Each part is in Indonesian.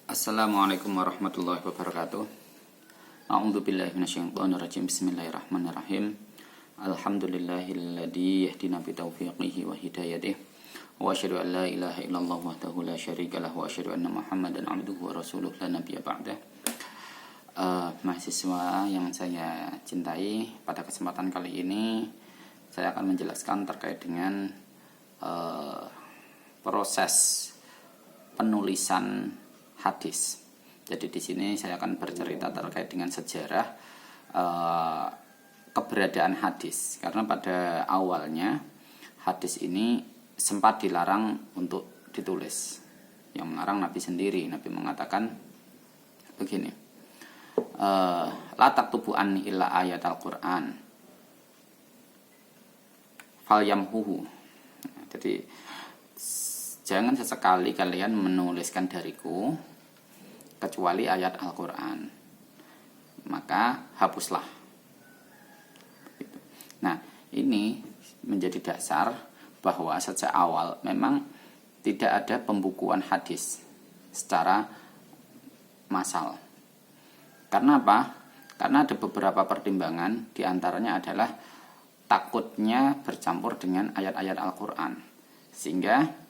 Assalamualaikum warahmatullahi wabarakatuh. A'udzu billahi minasyaitonir rajim. Bismillahirrahmanirrahim. Alhamdulillahilladzi yahdina bi taufiqihi wa hidayatihi. Wa asyhadu an la ilaha illallah wahdahu la syarika lahu wa asyhadu anna Muhammadan 'abduhu wa rasuluhu la nabiyya ba'dah. Mahasiswa yang saya cintai, pada kesempatan kali ini saya akan menjelaskan terkait dengan proses penulisan hadis. Jadi di sini saya akan bercerita terkait dengan sejarah keberadaan hadis. Karena pada awalnya hadis ini sempat dilarang untuk ditulis. Yang melarang Nabi sendiri. Nabi mengatakan begini, la taktubu anni illa ayat al-Quran fal yamhuhu. Jadi jangan sesekali kalian menuliskan dariku kecuali ayat Al-Quran, maka hapuslah. Nah, ini menjadi dasar bahwa sejak awal memang tidak ada pembukuan hadis secara massal. Karena apa? Karena ada beberapa pertimbangan, diantaranya adalah takutnya bercampur dengan ayat-ayat Al-Quran, sehingga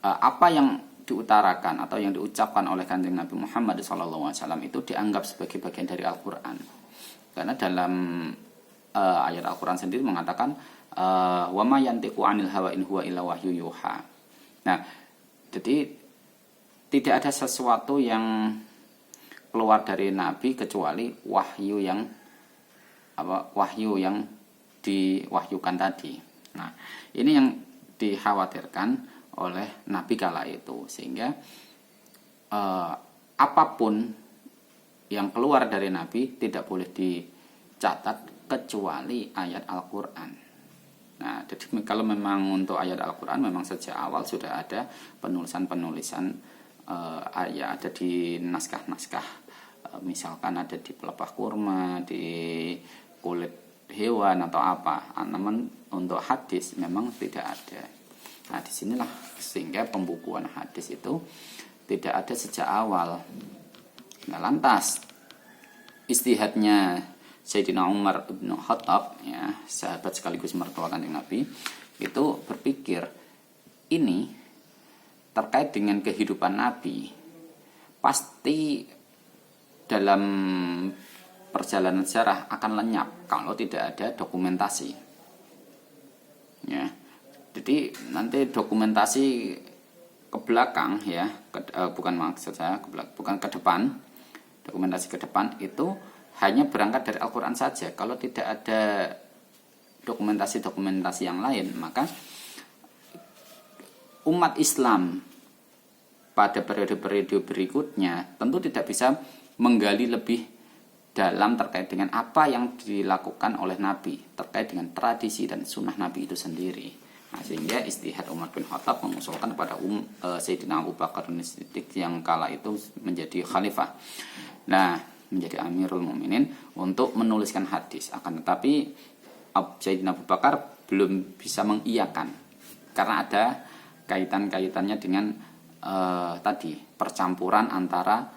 apa yang diutarakan atau yang diucapkan oleh Kanjeng Nabi Muhammad SAW itu dianggap sebagai bagian dari Al-Quran. Karena dalam ayat Al-Quran sendiri mengatakan wa ma yantiqu 'anil hawa in huwa illa wahyu yuha. Nah, jadi tidak ada sesuatu yang keluar dari Nabi kecuali wahyu yang diwahyukan tadi. Nah, ini yang dikhawatirkan oleh Nabi kala itu, sehingga apapun yang keluar dari Nabi tidak boleh dicatat kecuali ayat Al-Quran. Nah, jadi kalau memang untuk ayat Al-Quran memang sejak awal sudah ada penulisan-penulisan ayat, ada di naskah-naskah, misalkan ada di pelepah kurma, di kulit hewan atau apa. Namun untuk hadis memang tidak ada. Nah, disinilah sehingga pembukuan hadis itu tidak ada sejak awal. Nah, lantas istihadnya Sayyidina Umar bin Khattab, ya, sahabat sekaligus mertua Kanjeng Nabi, itu berpikir ini terkait dengan kehidupan Nabi, pasti dalam perjalanan sejarah akan lenyap kalau tidak ada dokumentasi. Ya. Jadi nanti dokumentasi ke belakang, ya, bukan maksud saya bukan ke depan, dokumentasi ke depan itu hanya berangkat dari Al-Quran saja. Kalau tidak ada dokumentasi yang lain, maka umat Islam pada periode-periode berikutnya tentu tidak bisa menggali lebih dalam terkait dengan apa yang dilakukan oleh Nabi, terkait dengan tradisi dan sunnah Nabi itu sendiri. Nah, sehingga istihad Umar bin Khattab mengusulkan kepada Sayyidina Abu Bakar As-Siddiq yang kala itu menjadi khalifah, nah, menjadi Amirul Mukminin, untuk menuliskan hadis. Akan tetapi Sayyidina Abu Bakar belum bisa mengiyakan karena ada kaitan-kaitannya dengan tadi percampuran antara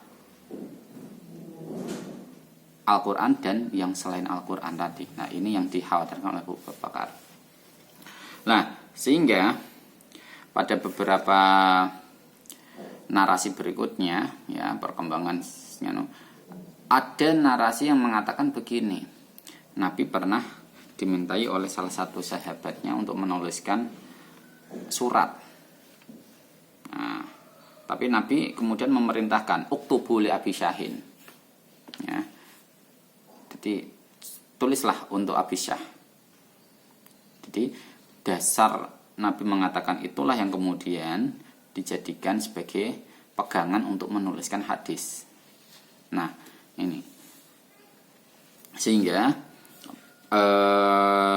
Al-Quran dan yang selain Al-Quran tadi. Nah, ini yang dikhawatirkan oleh Abu Bakar. Nah, sehingga pada beberapa narasi berikutnya, ya, perkembangan, ada narasi yang mengatakan begini, Nabi pernah dimintai oleh salah satu sahabatnya untuk menuliskan surat. Nah, tapi Nabi kemudian memerintahkan uktubu li Abi Syahin, ya, jadi tulislah untuk Abi Syah. Jadi dasar Nabi mengatakan itulah yang kemudian dijadikan sebagai pegangan untuk menuliskan hadis. Nah, ini sehingga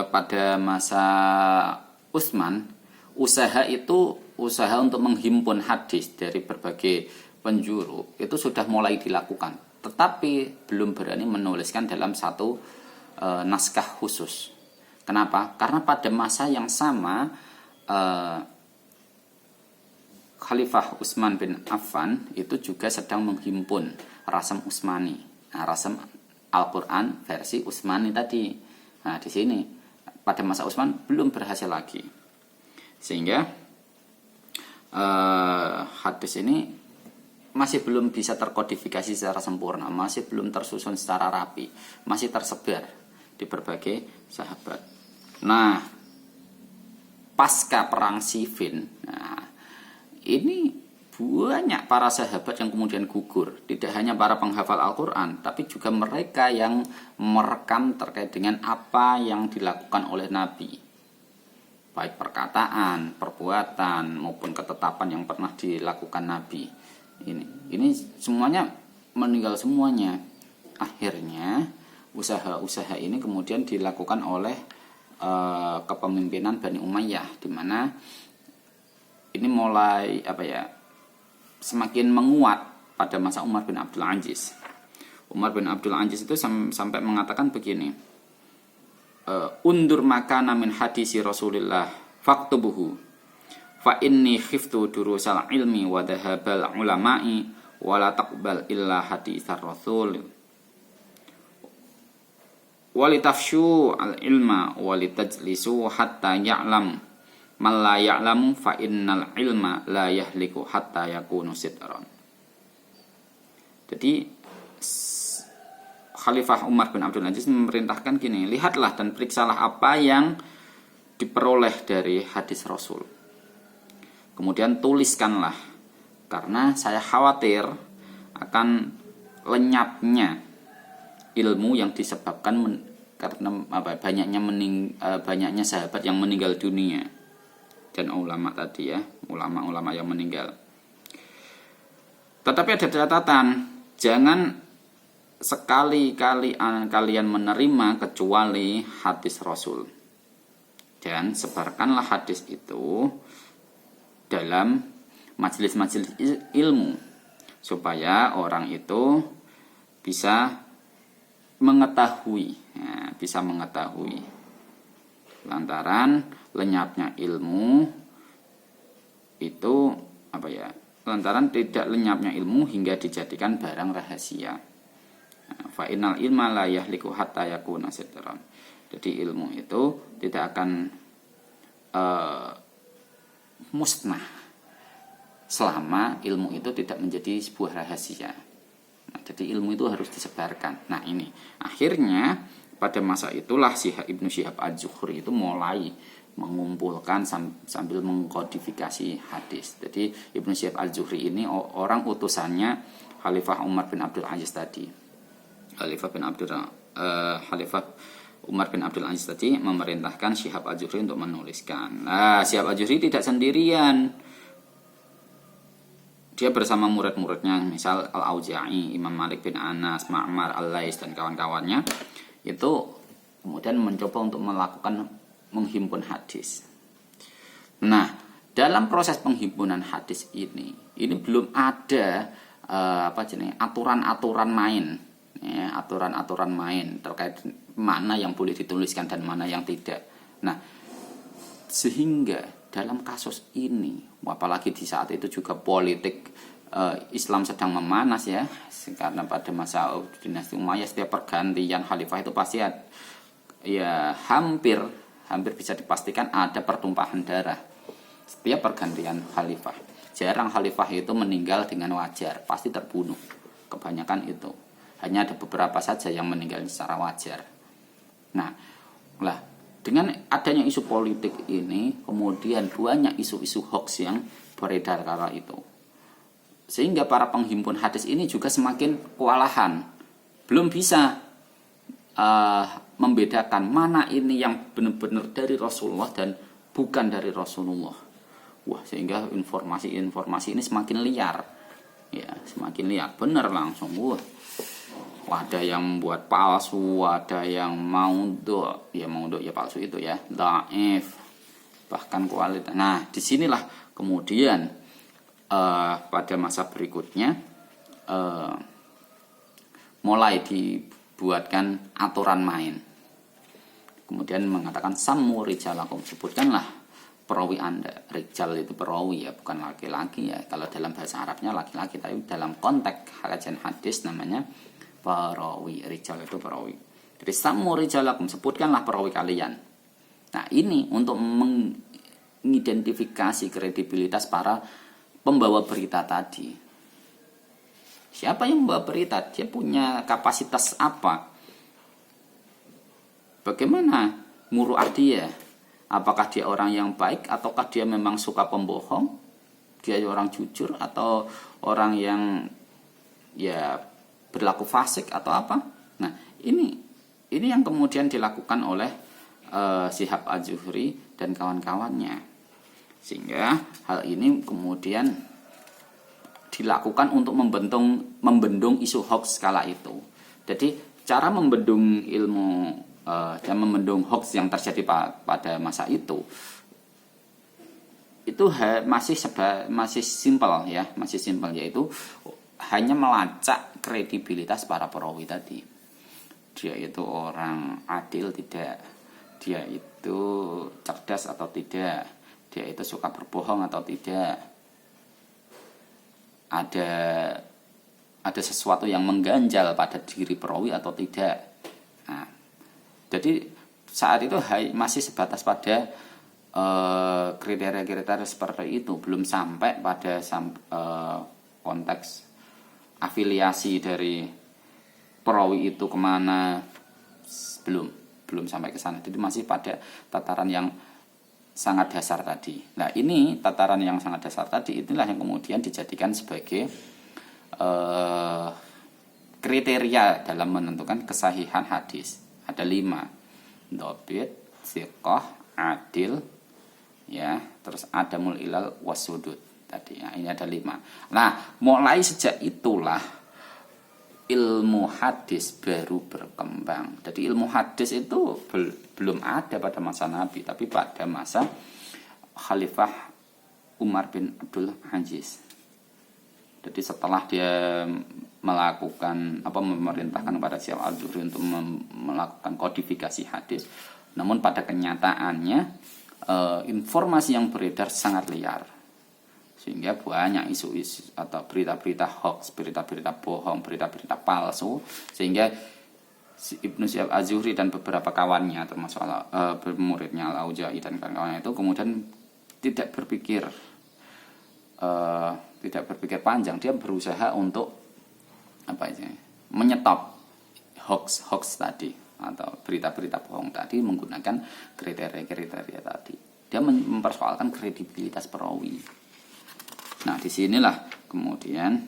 pada masa Utsman, usaha untuk menghimpun hadis dari berbagai penjuru itu sudah mulai dilakukan, tetapi belum berani menuliskan dalam satu naskah khusus. Kenapa? Karena pada masa yang sama Khalifah Utsman bin Affan itu juga sedang menghimpun rasam Utsmani. Nah, rasam Al-Qur'an versi Utsmani tadi. Nah, di sini pada masa Utsman belum berhasil lagi. Sehingga hadis ini masih belum bisa terkodifikasi secara sempurna, masih belum tersusun secara rapi, masih tersebar di berbagai sahabat. Nah, pasca perang Siffin, nah, ini banyak para sahabat yang kemudian gugur. Tidak hanya para penghafal Al-Quran, tapi juga mereka yang merekam terkait dengan apa yang dilakukan oleh Nabi, baik perkataan, perbuatan, maupun ketetapan yang pernah dilakukan Nabi. Ini semuanya meninggal semuanya. Akhirnya usaha-usaha ini kemudian dilakukan oleh kepemimpinan Bani Umayyah, di mana ini mulai semakin menguat pada masa Umar bin Abdul Aziz. Umar bin Abdul Aziz itu sampai mengatakan begini, undur makana min hadisi Rasulillah faktubuhu fa inni khiftu durusal ilmi wa dhahabal ulama'i wa la taqbal illa hadisar rasul walitafshu al ilma walitajlisu hatta ya'lam man la ya'lamu fa innal ilma la yahliku hatta yakunu sidran. Jadi Khalifah Umar bin Abdul Aziz memerintahkan gini, lihatlah dan periksalah apa yang diperoleh dari hadis Rasul. Kemudian tuliskanlah, karena saya khawatir akan lenyapnya ilmu yang disebabkan karena banyaknya sahabat yang meninggal dunia dan ulama tadi ya, ulama-ulama yang meninggal. Tetapi ada catatan, jangan sekali-kali kalian menerima kecuali hadis Rasul, dan sebarkanlah hadis itu dalam majelis-majelis ilmu supaya orang itu bisa mengetahui, lantaran lenyapnya ilmu itu lantaran tidak lenyapnya ilmu hingga dijadikan barang rahasia. Fa innal ilma la yahliku hatta yakuna sidran. Jadi ilmu itu tidak akan musnah selama ilmu itu tidak menjadi sebuah rahasia. Nah, jadi ilmu itu harus disebarkan. Nah, ini akhirnya pada masa itulah Ibnu Syihab Az-Zuhri itu mulai mengumpulkan sambil mengkodifikasi hadis. Jadi Ibnu Syihab Az-Zuhri ini orang utusannya Khalifah Umar bin Abdul Aziz tadi. Khalifah Umar bin Abdul Aziz tadi memerintahkan Syihab Az-Zuhri untuk menuliskan. Nah, Syihab Az-Zuhri tidak sendirian. Dia bersama murid-muridnya, misal Al-Auza'i, Imam Malik bin Anas, Ma'mar, Al-Lais dan kawan-kawannya, itu kemudian mencoba untuk menghimpun hadis. Nah, dalam proses penghimpunan hadis ini belum ada aturan-aturan main, ya, aturan-aturan main terkait mana yang boleh dituliskan dan mana yang tidak. Nah, sehingga dalam kasus ini, apalagi di saat itu juga politik Islam sedang memanas ya, karena pada masa dinasti Umayyah setiap pergantian khalifah itu pasti hampir bisa dipastikan ada pertumpahan darah setiap pergantian khalifah. Jarang khalifah itu meninggal dengan wajar, pasti terbunuh. Kebanyakan itu hanya ada beberapa saja yang meninggal secara wajar. Nah, dengan adanya isu politik ini, kemudian banyak isu-isu hoax yang beredar kala itu. Sehingga para penghimpun hadis ini juga semakin kewalahan. Belum bisa membedakan mana ini yang benar-benar dari Rasulullah dan bukan dari Rasulullah. Sehingga informasi ini semakin liar. Ya, semakin liar. Benar langsung. Ada yang buat palsu, ada yang maudhu' ya palsu itu ya, dhaif, bahkan kualitas. Nah, disinilah kemudian pada masa berikutnya mulai dibuatkan aturan main. Kemudian mengatakan sammu rijalakum, sebutkanlah perawi Anda. Rijal itu perawi ya, bukan laki-laki ya. Kalau dalam bahasa Arabnya laki-laki, tapi dalam konteks kajian hadis namanya perawi. Rijal itu perawi. Jadi samu rijalakum, sebutkanlah perawi kalian. Nah, ini untuk mengidentifikasi kredibilitas para pembawa berita tadi. Siapa yang membawa berita? Dia punya kapasitas apa? Bagaimana muru'ah dia? Apakah dia orang yang baik ataukah dia memang suka pembohong? Dia orang jujur atau orang yang ya berlaku fasik atau apa? Nah, ini yang kemudian dilakukan oleh Syihab Az-Zuhri dan kawan-kawannya. Sehingga hal ini kemudian dilakukan untuk membendung isu hoax kala itu. Jadi cara membendung ilmu dan membendung hoax yang terjadi pada masa itu masih simpel ya, masih simpel, yaitu hanya melacak kredibilitas para perawi tadi. Dia itu orang adil tidak, dia itu cerdas atau tidak, dia itu suka berbohong atau tidak, ada sesuatu yang mengganjal pada diri perawi atau tidak. Nah, jadi saat itu masih sebatas pada kriteria-kriteria seperti itu, belum sampai pada konteks afiliasi dari perawi itu kemana, belum sampai ke sana. Jadi masih pada tataran yang sangat dasar tadi. Nah, ini tataran yang sangat dasar tadi inilah yang kemudian dijadikan sebagai kriteria dalam menentukan kesahihan hadis. Ada 5, dhabit, thiqah, adil, ya, terus adamul ilal wasudud tadi. Nah, ini ada 5. Nah, mulai sejak itulah ilmu hadis baru berkembang. Jadi ilmu hadis itu belum ada pada masa Nabi, tapi pada masa Khalifah Umar bin Abdul Aziz. Jadi setelah dia memerintahkan kepada Syihab Az-Zuhri untuk melakukan kodifikasi hadis, namun pada kenyataannya informasi yang beredar sangat liar, sehingga banyak isu-isu atau berita-berita hoax, berita-berita bohong, berita-berita palsu, sehingga Ibnu Syihab Az-Zuhri dan beberapa kawannya termasuk muridnya Al-Auza'i dan kawan-kawannya itu kemudian tidak berpikir panjang. Dia berusaha untuk menyetop hoax tadi atau berita-berita bohong tadi menggunakan kriteria-kriteria tadi. Dia mempersoalkan kredibilitas perawi. Nah, disinilah kemudian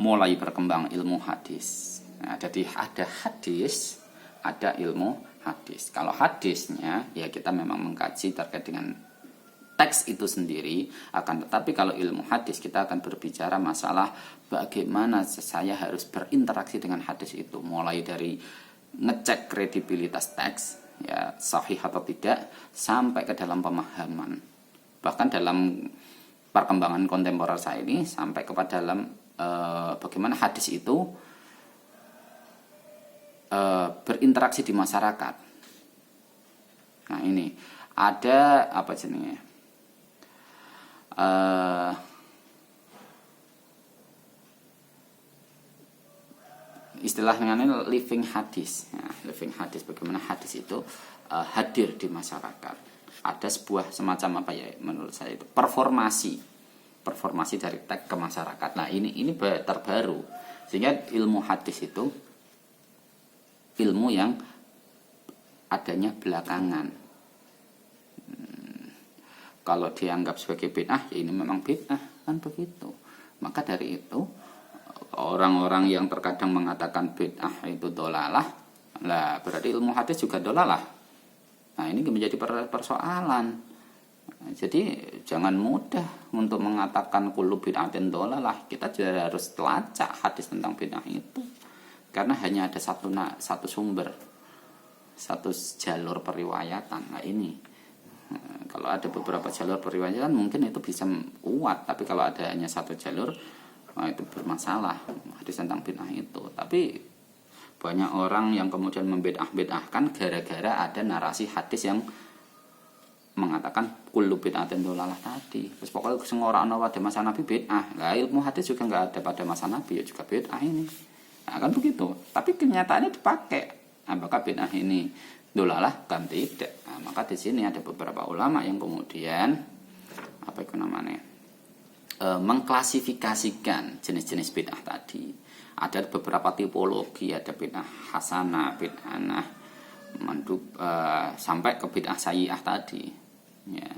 mulai berkembang ilmu hadis. Nah, jadi ada hadis, ada ilmu hadis. Kalau hadisnya ya kita memang mengkaji terkait dengan teks itu sendiri, akan tetapi kalau ilmu hadis kita akan berbicara masalah bagaimana saya harus berinteraksi dengan hadis itu, mulai dari ngecek kredibilitas teks ya sahih atau tidak sampai ke dalam pemahaman. Bahkan dalam perkembangan kontemporer saya ini sampai kepada dalam bagaimana hadis itu berinteraksi di masyarakat. Nah, ini ada apa jenisnya? Istilahnya living hadis. Ya, living hadis, bagaimana hadis itu hadir di masyarakat. Ada sebuah semacam menurut saya itu performasi dari teks ke masyarakat. Nah, ini terbaru, sehingga ilmu hadis itu ilmu yang adanya belakangan. Kalau dianggap sebagai bid'ah, ya ini memang bid'ah, kan begitu. Maka dari itu orang-orang yang terkadang mengatakan bid'ah itu dolalah, lah berarti ilmu hadis juga dolalah. Nah, ini menjadi persoalan. Nah, jadi jangan mudah untuk mengatakan kullu bid'atin dolalah. Kita juga harus telacak hadis tentang bid'ah itu, karena hanya ada satu sumber, satu jalur periwayatan. Nah, ini kalau ada beberapa jalur periwayatan mungkin itu bisa kuat, tapi kalau ada hanya satu jalur, itu bermasalah hadis tentang bid'ah itu. Tapi banyak orang yang kemudian membid'ah-bid'ahkan gara-gara ada narasi hadis yang mengatakan kullu bid'atin dhalalah tadi. Terus pokoknya sing ora ana pada masa Nabi bid'ah. Lah ilmu hadis juga enggak ada pada masa Nabi ya juga bid'ah ini. Nah, kan begitu. Tapi kenyataannya dipakai. Apakah bid'ah ini dhalalah kan tidak. Nah, maka di sini ada beberapa ulama yang kemudian apa itu namanya? Mengklasifikasikan jenis-jenis bid'ah tadi. Ada beberapa tipologi, ada bid'ah hasanah, bid'ah sampai ke bid'ah sayyi'ah tadi. Ya,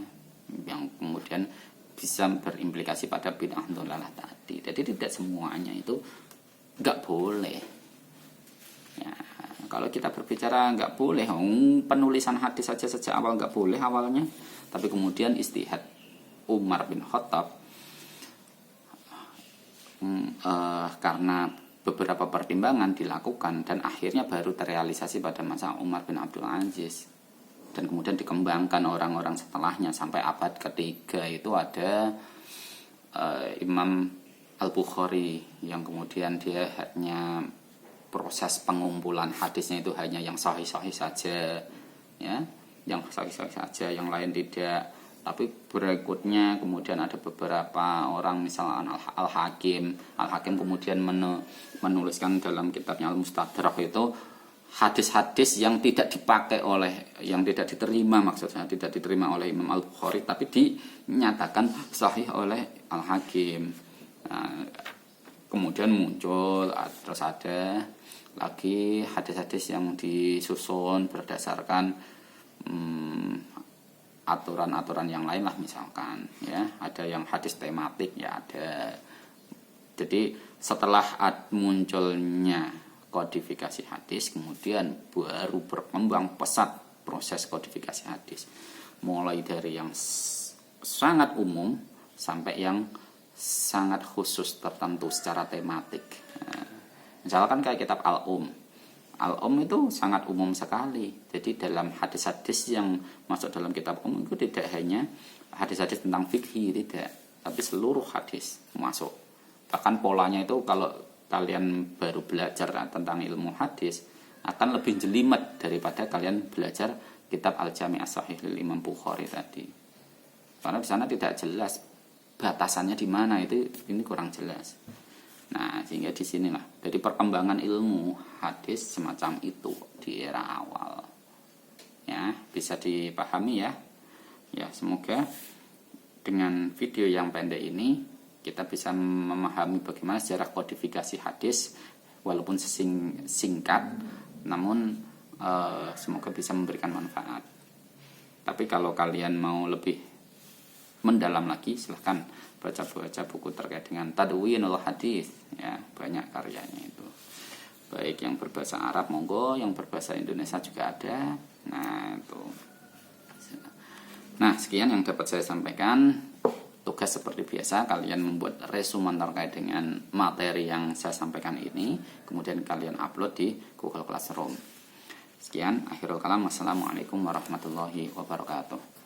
yang kemudian bisa berimplikasi pada bid'ah dhalalah tadi. Jadi tidak semuanya itu enggak boleh. Ya, kalau kita berbicara enggak boleh, penulisan hadis saja sejak awal enggak boleh awalnya, tapi kemudian istihad Umar bin Khattab karena beberapa pertimbangan dilakukan dan akhirnya baru terrealisasi pada masa Umar bin Abdul Aziz, dan kemudian dikembangkan orang-orang setelahnya sampai abad ketiga itu ada Imam Al-Bukhari yang kemudian dia hanya proses pengumpulan hadisnya itu hanya yang sahih-sahih saja, ya, yang sahih-sahih saja, yang lain tidak. Tapi berikutnya kemudian ada beberapa orang, misalnya Al-Hakim kemudian menuliskan dalam kitabnya Al-Mustadrak itu hadis-hadis yang tidak dipakai oleh, yang tidak diterima, maksudnya tidak diterima oleh Imam Al-Bukhari tapi dinyatakan sahih oleh Al-Hakim. Nah, kemudian muncul terus ada lagi hadis-hadis yang disusun berdasarkan aturan-aturan yang lain lah, misalkan ya ada yang hadis tematik ya ada. Jadi setelah munculnya kodifikasi hadis, kemudian baru berkembang pesat proses kodifikasi hadis, mulai dari yang sangat umum sampai yang sangat khusus tertentu secara tematik. Nah, misalkan kayak kitab Al-Um itu sangat umum sekali. Jadi dalam hadis-hadis yang masuk dalam kitab itu tidak hanya hadis-hadis tentang fikih, tidak, tapi seluruh hadis masuk. Bahkan polanya itu kalau kalian baru belajar tentang ilmu hadis akan lebih jelimet daripada kalian belajar kitab Al-Jami' As-Sahih lil Imam Bukhari tadi. Karena di sana tidak jelas batasannya di mana, itu ini kurang jelas. Nah, sehingga di sinilah jadi perkembangan ilmu hadis semacam itu di era awal. Ya, bisa dipahami ya. Ya, semoga dengan video yang pendek ini kita bisa memahami bagaimana sejarah kodifikasi hadis walaupun singkat, namun semoga bisa memberikan manfaat. Tapi kalau kalian mau lebih mendalam lagi, silahkan baca buku terkait dengan Tadwinul Hadis, ya, banyak karyanya itu. Baik yang berbahasa Arab monggo, yang berbahasa Indonesia juga ada. Nah, itu. Nah, sekian yang dapat saya sampaikan. Tugas seperti biasa, kalian membuat resumen terkait dengan materi yang saya sampaikan ini, kemudian kalian upload di Google Classroom. Sekian, akhirul kalam. Wassalamualaikum warahmatullahi wabarakatuh.